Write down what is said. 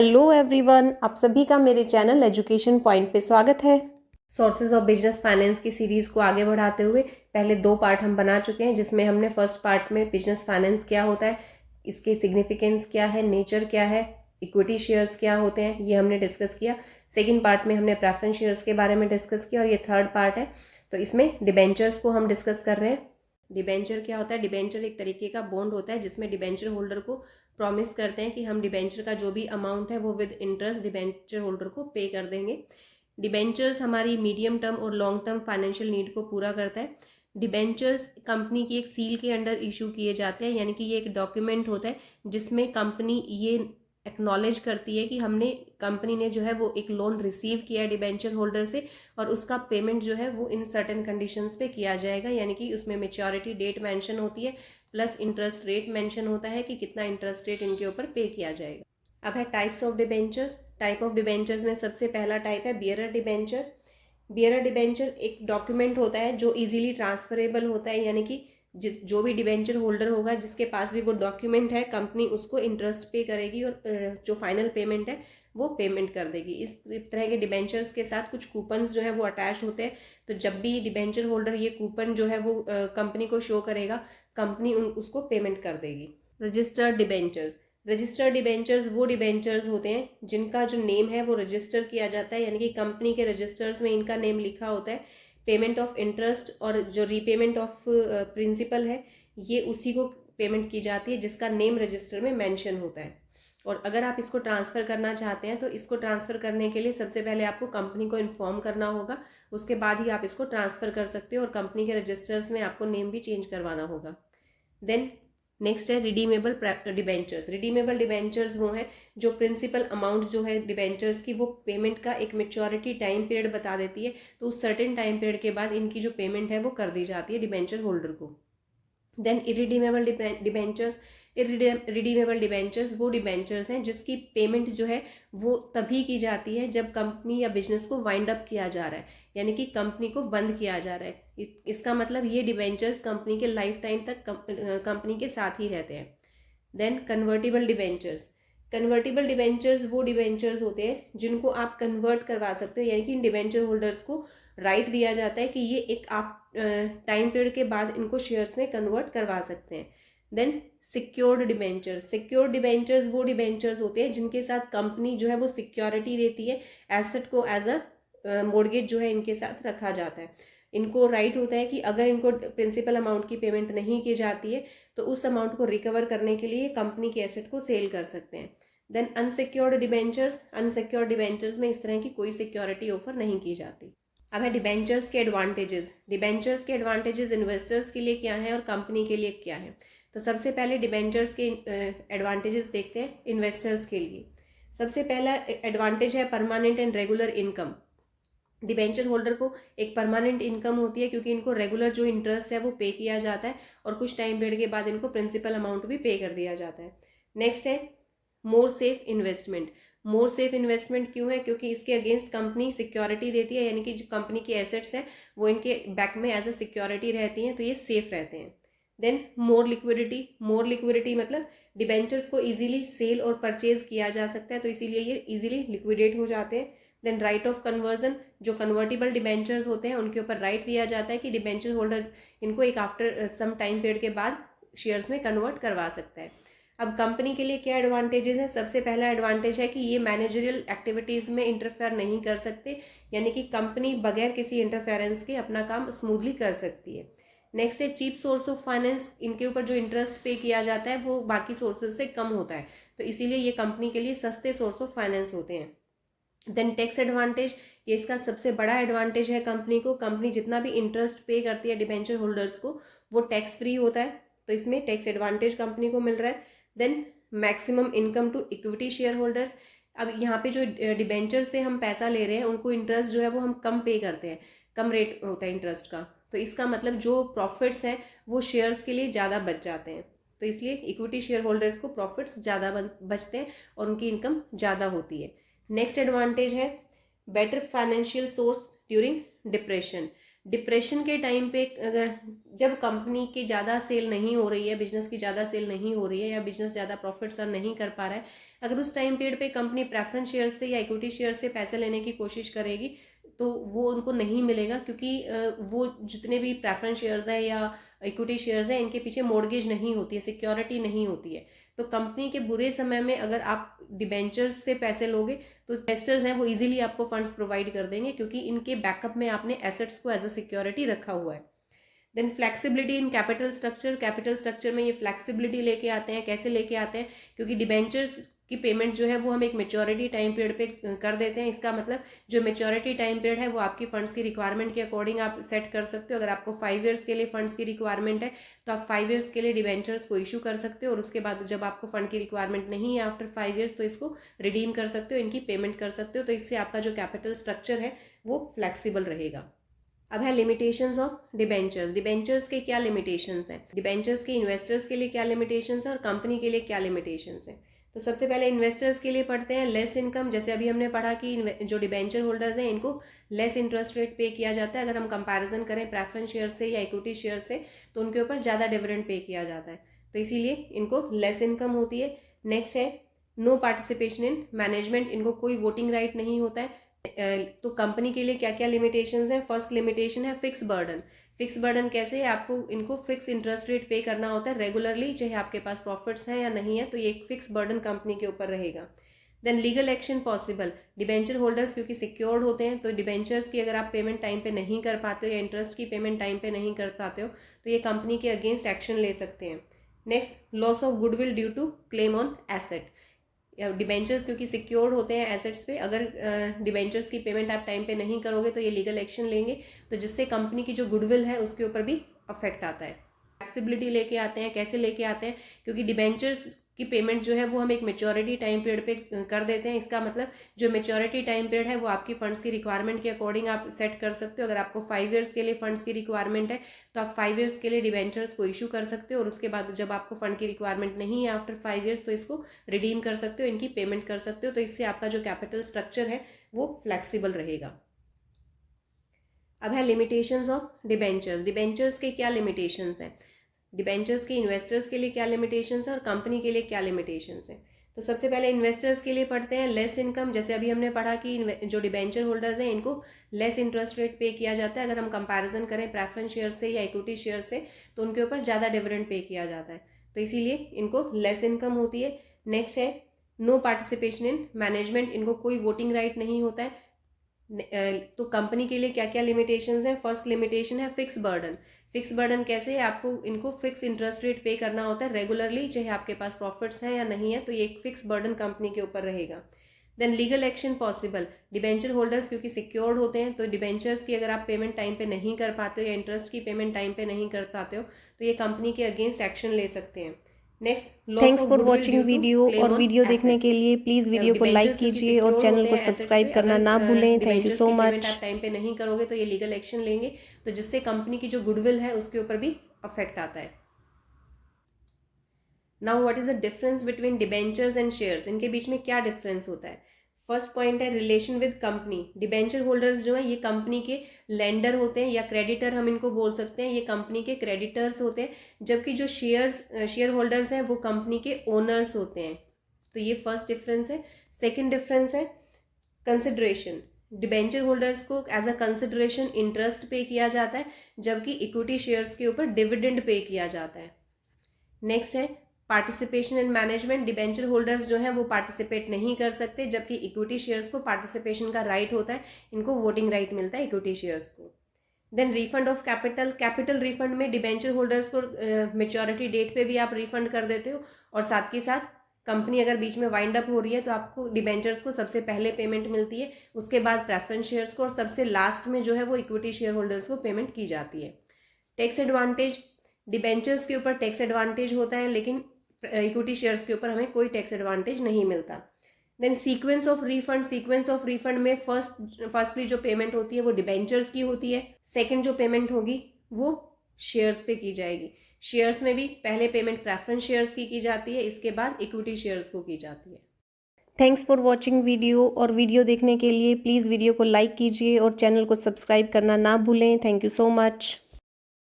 Hello everyone, आप सभी का मेरे चैनल एजुकेशन पॉइंट पे स्वागत है। सोर्सेज ऑफ बिजनेस फाइनेंस की सीरीज को आगे बढ़ाते हुए पहले 2 पार्ट हम बना चुके हैं, जिसमें हमने फर्स्ट पार्ट में बिजनेस फाइनेंस क्या होता है, इसके सिग्निफिकेंस क्या है, नेचर क्या है, इक्विटी शेयर्स क्या होते हैं, ये हमने डिस्कस किया। सेकेंड पार्ट में हमने प्रेफरेंस शेयर्स के बारे में डिस्कस किया और ये थर्ड पार्ट है, तो इसमें डिबेंचर्स को हम डिस्कस कर रहे हैं। डिबेंचर क्या होता है? डिबेंचर एक तरीके का बॉन्ड होता है जिसमें डिबेंचर होल्डर को प्रॉमिस करते हैं कि हम डिबेंचर का जो भी अमाउंट है वो विद इंटरेस्ट डिबेंचर होल्डर को पे कर देंगे। डिबेंचर्स हमारी मीडियम टर्म और लॉन्ग टर्म फाइनेंशियल नीड को पूरा करता है। डिबेंचर्स कंपनी की एक सील के अंडर इशू किए जाते हैं, यानी कि ये एक डॉक्यूमेंट होता है जिसमें कंपनी ये एक्नॉलेज करती है कि कंपनी ने जो है वो एक लोन रिसीव किया है डिबेंचर होल्डर से और उसका पेमेंट जो है वो इन सर्टेन कंडीशंस पे किया जाएगा, यानी कि उसमें मेच्योरिटी डेट मेंशन होती है प्लस इंटरेस्ट रेट मेंशन होता है कि कितना इंटरेस्ट रेट इनके ऊपर पे किया जाएगा। अब है types of debentures. Type of debentures में सबसे पहला टाइप है बियरर डिबेंचर। बियरर डिबेंचर एक डॉक्यूमेंट होता है जो इजीली ट्रांसफरेबल होता है, यानी कि जो भी डिबेंचर होल्डर होगा जिसके पास भी वो डॉक्यूमेंट है, कंपनी उसको इंटरेस्ट पे करेगी और जो फाइनल पेमेंट है वो पेमेंट कर देगी। इस तरह के डिबेंचर्स के साथ कुछ कूपन्स जो है वो अटैच होते हैं, तो जब भी डिबेंचर होल्डर ये कूपन जो है वो कंपनी को शो करेगा, कंपनी उसको पेमेंट कर देगी। Registered debentures. रजिस्टर्ड डिबेंचर्स वो डिबेंचर्स होते हैं जिनका जो नेम है वो रजिस्टर किया जाता है, यानी कि कंपनी के रजिस्टर्स में इनका नेम लिखा होता है। पेमेंट ऑफ इंटरेस्ट और जो रीपेमेंट ऑफ प्रिंसिपल है ये उसी को पेमेंट की जाती है जिसका नेम रजिस्टर में मेंशन होता है। और अगर आप इसको ट्रांसफ़र करना चाहते हैं तो इसको ट्रांसफ़र करने के लिए सबसे पहले आपको कंपनी को इन्फॉर्म करना होगा, उसके बाद ही आप इसको ट्रांसफ़र कर सकते हो और कंपनी के रजिस्टर्स में आपको नेम भी चेंज करवाना होगा। देन नेक्स्ट है रिडीमेबल डिबेंचर्स। रिडीमेबल डिबेंचर्स वो हैं जो प्रिंसिपल अमाउंट जो है डिबेंचर्स की वो पेमेंट का एक मेच्योरिटी टाइम पीरियड बता देती है, तो उस सर्टेन टाइम पीरियड के बाद इनकी जो पेमेंट है वो कर दी जाती है डिबेंचर होल्डर को। Then irredeemable debentures. Redeemable debentures वो डिबेंचर्स हैं जिसकी पेमेंट जो है वो तभी की जाती है जब कंपनी या बिजनेस को वाइंड अप किया जा रहा है, यानी कि कंपनी को बंद किया जा रहा है। इसका मतलब ये डिबेंचर्स कंपनी के लाइफ टाइम तक कंपनी के साथ ही रहते हैं। Then convertible debentures. Convertible debentures वो डिबेंचर्स होते हैं जिनको आप कन्वर्ट करवा सकते हो, यानी कि इन डिबेंचर होल्डर्स को राइट दिया जाता है कि ये एक टाइम पीरियड के बाद इनको शेयर्स में कन्वर्ट करवा सकते हैं। Then secured debentures. Secured debentures वो डिबेंचर्स होते हैं जिनके साथ कंपनी जो है वो सिक्योरिटी देती है, एसेट को एज अ मोर्गेज जो है इनके साथ रखा जाता है। इनको राइट होता है कि अगर इनको प्रिंसिपल अमाउंट की पेमेंट नहीं की जाती है तो उस अमाउंट को रिकवर करने के लिए कंपनी के एसेट को सेल कर सकते हैं। Then unsecured debentures. Unsecured debentures में इस तरह की कोई सिक्योरिटी ऑफर नहीं की जाती। अब है डिबेंचर्स के एडवांटेजेस। डिबेंचर्स के एडवांटेजेस इन्वेस्टर्स के लिए क्या है और कंपनी के लिए क्या है। तो सबसे पहले डिबेंचर्स के एडवांटेजेस देखते हैं इन्वेस्टर्स के लिए। सबसे पहला एडवांटेज है permanent and regular income. Debenture holder को एक परमानेंट इनकम होती है क्योंकि इनको रेगुलर जो इंटरेस्ट है वो पे किया जाता है और कुछ टाइम पीरियड के बाद इनको प्रिंसिपल अमाउंट भी पे कर दिया जाता है। नेक्स्ट है more safe investment. More safe investment क्यों है? क्योंकि इसके अगेंस्ट कंपनी सिक्योरिटी देती है, यानी कि जो कंपनी की एसेट्स हैं वो इनके बैक में एज अ सिक्योरिटी रहती हैं, तो ये सेफ रहते हैं। देन मोर लिक्विडिटी। मोर लिक्विडिटी मतलब डिबेंचर्स को इजीली सेल और परचेज किया जा सकता है, तो इसीलिए ये इजीली लिक्विडेट हो जाते हैं। Then right of conversion. जो कन्वर्टिबल डिबेंचर्स होते हैं उनके ऊपर राइट दिया जाता है कि डिबेंचर होल्डर इनको एक आफ्टर सम टाइम पीरियड के बाद शेयर्स में कन्वर्ट करवा सकता है। अब कंपनी के लिए क्या एडवांटेजेस हैं? सबसे पहला एडवांटेज है कि ये मैनेजरियल एक्टिविटीज़ में इंटरफेयर नहीं कर सकते, यानी कि कंपनी बगैर किसी इंटरफेरेंस के अपना काम स्मूथली कर सकती है। नेक्स्ट है चीप सोर्स ऑफ फाइनेंस। इनके ऊपर जो इंटरेस्ट पे किया जाता है वो बाकी सोर्सेज से कम होता है, तो इसीलिए ये कंपनी के लिए सस्ते सोर्स ऑफ फाइनेंस होते हैं। Then tax advantage. ये इसका सबसे बड़ा एडवांटेज है कंपनी को। कंपनी जितना भी इंटरेस्ट पे करती है डिबेंचर होल्डर्स को वो टैक्स फ्री होता है, तो इसमें टैक्स एडवांटेज कंपनी को मिल रहा है। Then maximum income to equity share holders. अब यहाँ पे जो डिबेंचर से हम पैसा ले रहे हैं उनको इंटरेस्ट जो है वो हम कम पे करते हैं, कम रेट होता है इंटरेस्ट का, तो इसका मतलब जो प्रॉफिट्स हैं वो शेयर्स के लिए ज़्यादा बच जाते हैं, तो इसलिए इक्विटी शेयर होल्डर्स को प्रॉफिट्स ज़्यादा बचते हैं और उनकी इनकम ज़्यादा होती है। नेक्स्ट एडवांटेज है better financial source during depression. Depression के टाइम पे जब कंपनी की ज़्यादा सेल नहीं हो रही है, बिजनेस की ज़्यादा सेल नहीं हो रही है या बिजनेस ज़्यादा प्रॉफिट्स अर्न नहीं कर पा रहा है, अगर उस टाइम पीरियड पे कंपनी प्रेफरेंस शेयर से या इक्विटी शेयर से पैसे लेने की कोशिश करेगी तो वो उनको नहीं मिलेगा, क्योंकि वो जितने भी प्रेफरेंस शेयर्स हैं या इक्विटी शेयर्स हैं इनके पीछे मॉर्गेज नहीं होती है, सिक्योरिटी नहीं होती है। तो कंपनी के बुरे समय में अगर आप डिबेंचर्स से पैसे लोगे तो इन्वेस्टर्स हैं वो इजीली आपको फंड्स प्रोवाइड कर देंगे, क्योंकि इनके बैकअप में आपने एसेट्स को एज अ सिक्योरिटी रखा हुआ है। Then flexibility in capital structure, capital structure में ये फ्लेक्सिबिलिटी लेके आते हैं। कैसे लेके आते हैं? क्योंकि डिबेंचर्स की पेमेंट जो है वो हम एक मेच्योरिटी टाइम पीरियड पे कर देते हैं। इसका मतलब जो मेच्योरिटी टाइम पीरियड है वो आपकी फंड्स की रिक्वायरमेंट के अकॉर्डिंग आप सेट कर सकते हो। अगर आपको 5 ईयर्स के लिए फंड्स की रिक्वायरमेंट है तो आप 5 ईयर्स के लिए डिबेंचर्स को इशू कर सकते हो, और उसके बाद जब आपको फंड की रिक्वायरमेंट नहीं है आफ्टर 5 ईयर्स तो इसको रिडीम कर सकते हो, इनकी पेमेंट कर सकते हो। तो इससे आपका जो कैपिटल स्ट्रक्चर है वो फ्लेक्सिबल रहेगा। अब है लिमिटेशंस ऑफ डिबेंचर्स। डिबेंचर्स के क्या लिमिटेशंस हैं, डिबेंचर्स के इन्वेस्टर्स के लिए क्या लिमिटेशंस हैं और कंपनी के लिए क्या लिमिटेशंस हैं। तो सबसे पहले इन्वेस्टर्स के लिए पढ़ते हैं लेस इनकम। जैसे अभी हमने पढ़ा कि जो डिबेंचर होल्डर्स हैं इनको लेस इंटरेस्ट रेट पे किया जाता है। अगर हम कंपैरिजन करें प्रेफरेंस शेयर से या इक्विटी शेयर से तो उनके ऊपर ज़्यादा डिविडेंड पे किया जाता है, तो इसीलिए इनको लेस इनकम होती है। नेक्स्ट है नो पार्टिसिपेशन इन मैनेजमेंट, इनको कोई वोटिंग राइट नहीं होता है। तो कंपनी के लिए क्या क्या लिमिटेशंस हैं? फर्स्ट लिमिटेशन है फिक्स बर्डन। फिक्स बर्डन कैसे है? आपको इनको फिक्स इंटरेस्ट रेट पे करना होता है रेगुलरली, चाहे आपके पास प्रॉफिट्स हैं या नहीं है, तो ये एक फिक्स बर्डन कंपनी के ऊपर रहेगा। Then legal action possible. Debenture holders क्योंकि सिक्योर्ड होते हैं तो डिबेंचर्स की अगर आप पेमेंट टाइम पे नहीं कर पाते हो या इंटरेस्ट की पेमेंट टाइम पे नहीं कर पाते हो तो ये कंपनी के अगेंस्ट एक्शन ले सकते हैं। Next loss of goodwill due to claim on asset. Debentures क्योंकि सिक्योर्ड होते हैं एसेट्स पे, अगर डिबेंचर्स की पेमेंट आप टाइम पे नहीं करोगे तो ये लीगल एक्शन लेंगे, तो जिससे कंपनी की जो गुडविल है उसके ऊपर भी अफेक्ट आता है। फ्लेक्सिबिलिटी लेके आते हैं। कैसे लेके आते हैं? क्योंकि डिबेंचर्स की पेमेंट जो है वो हम एक मेच्योरिटी टाइम पीरियड पे कर देते हैं। इसका मतलब जो मेच्योरिटी टाइम पीरियड है वो आपकी फंड्स की रिक्वायरमेंट के अकॉर्डिंग आप सेट कर सकते हो। अगर आपको 5 ईयर्स के लिए फंड्स की रिक्वायरमेंट है तो आप 5 ईयर्स के लिए डिबेंचर्स को इशू कर सकते हो, और उसके बाद जब आपको फंड की रिक्वायरमेंट नहीं है आफ्टर 5 ईयर्स तो इसको रिडीम कर सकते हो, इनकी पेमेंट कर सकते हो। तो इससे आपका जो कैपिटल स्ट्रक्चर है वो फ्लेक्सिबल रहेगा। अब है लिमिटेशंस ऑफ डिबेंचर्स। डिबेंचर्स के क्या लिमिटेशंस हैं, डिबेंचर्स के इन्वेस्टर्स के लिए क्या लिमिटेशंस हैं और कंपनी के लिए क्या लिमिटेशंस हैं। तो सबसे पहले इन्वेस्टर्स के लिए पढ़ते हैं लेस इनकम। जैसे अभी हमने पढ़ा कि जो डिबेंचर होल्डर्स हैं इनको लेस इंटरेस्ट रेट पे किया जाता है। अगर हम कंपैरिजन करें प्रेफरेंस शेयर से या इक्विटी शेयर से तो उनके ऊपर ज़्यादा डिविडेंड पे किया जाता है, तो इसीलिए इनको लेस इनकम होती है। नेक्स्ट है नो पार्टिसिपेशन इन मैनेजमेंट, इनको कोई वोटिंग राइट नहीं होता है। तो कंपनी के लिए क्या क्या लिमिटेशंस हैं? फर्स्ट लिमिटेशन है फिक्स बर्डन। फिक्स बर्डन कैसे है? आपको इनको फिक्स इंटरेस्ट रेट पे करना होता है रेगुलरली, चाहे आपके पास प्रॉफिट्स हैं या नहीं है, तो ये एक फिक्स बर्डन कंपनी के ऊपर रहेगा। Then legal action possible. Debenture holders क्योंकि सिक्योर्ड होते हैं तो डिबेंचर्स की अगर आप पेमेंट टाइम पे नहीं कर पाते हो या इंटरेस्ट की पेमेंट टाइम पे नहीं कर पाते हो तो ये कंपनी के अगेंस्ट एक्शन ले सकते हैं। Next thanks for watching video, और वीडियो देखने के लिए प्लीज़ वीडियो को लाइक कीजिए और चैनल को सब्सक्राइब करना ना भूलें। Thank you so much. आप टाइम पे नहीं करोगे तो ये लीगल एक्शन लेंगे, तो जिससे कंपनी की जो गुडविल है उसके ऊपर भी अफेक्ट आता है। Now what is the difference between debentures and shares, इनके बीच में क्या डिफरेंस होता है? फर्स्ट पॉइंट है relation with company. Debenture holders जो है ये कंपनी के लेंडर होते हैं या क्रेडिटर हम इनको बोल सकते हैं, ये कंपनी के क्रेडिटर्स होते हैं, जबकि जो शेयर होल्डर्स हैं वो कंपनी के ओनर्स होते हैं। तो ये फर्स्ट डिफरेंस है। सेकेंड डिफरेंस है कंसिडरेशन। डिबेंचर होल्डर्स को एज अ कंसिडरेशन इंटरेस्ट पे किया जाता है, जबकि इक्विटी शेयर्स के ऊपर डिविडेंड पे किया जाता है। नेक्स्ट है participation in management. Debenture holders जो है वो पार्टिसिपेट नहीं कर सकते, जबकि इक्विटी शेयर्स को पार्टिसिपेशन का राइट होता है, इनको वोटिंग राइट मिलता है इक्विटी शेयर्स को। Then refund of capital. Capital refund में डिबेंचर होल्डर्स को मेच्योरिटी डेट पे भी आप रिफंड कर देते हो, और साथ के साथ कंपनी अगर बीच में वाइंड अप हो रही है तो आपको डिबेंचर्स को सबसे पहले पेमेंट मिलती है, उसके बाद प्रेफरेंस शेयर्स को, और सबसे लास्ट में जो है वो इक्विटी शेयर होल्डर्स को पेमेंट की जाती है। Tax advantage. डिबेंचर्स के ऊपर टैक्स एडवांटेज होता है, लेकिन इक्विटी शेयर्स के ऊपर हमें कोई टैक्स एडवांटेज नहीं मिलता। Then sequence of refund. Sequence of refund में फर्स्टली जो पेमेंट होती है वो डिबेंचर्स की होती है, सेकंड जो पेमेंट होगी वो शेयर्स पे की जाएगी। शेयर्स में भी पहले पेमेंट प्रेफरेंस शेयर्स की जाती है, इसके बाद इक्विटी शेयर्स को की जाती है। थैंक्स फॉर वॉचिंग वीडियो, और वीडियो देखने के लिए प्लीज़ वीडियो को लाइक कीजिए और चैनल को सब्सक्राइब करना ना भूलें। Thank you so much.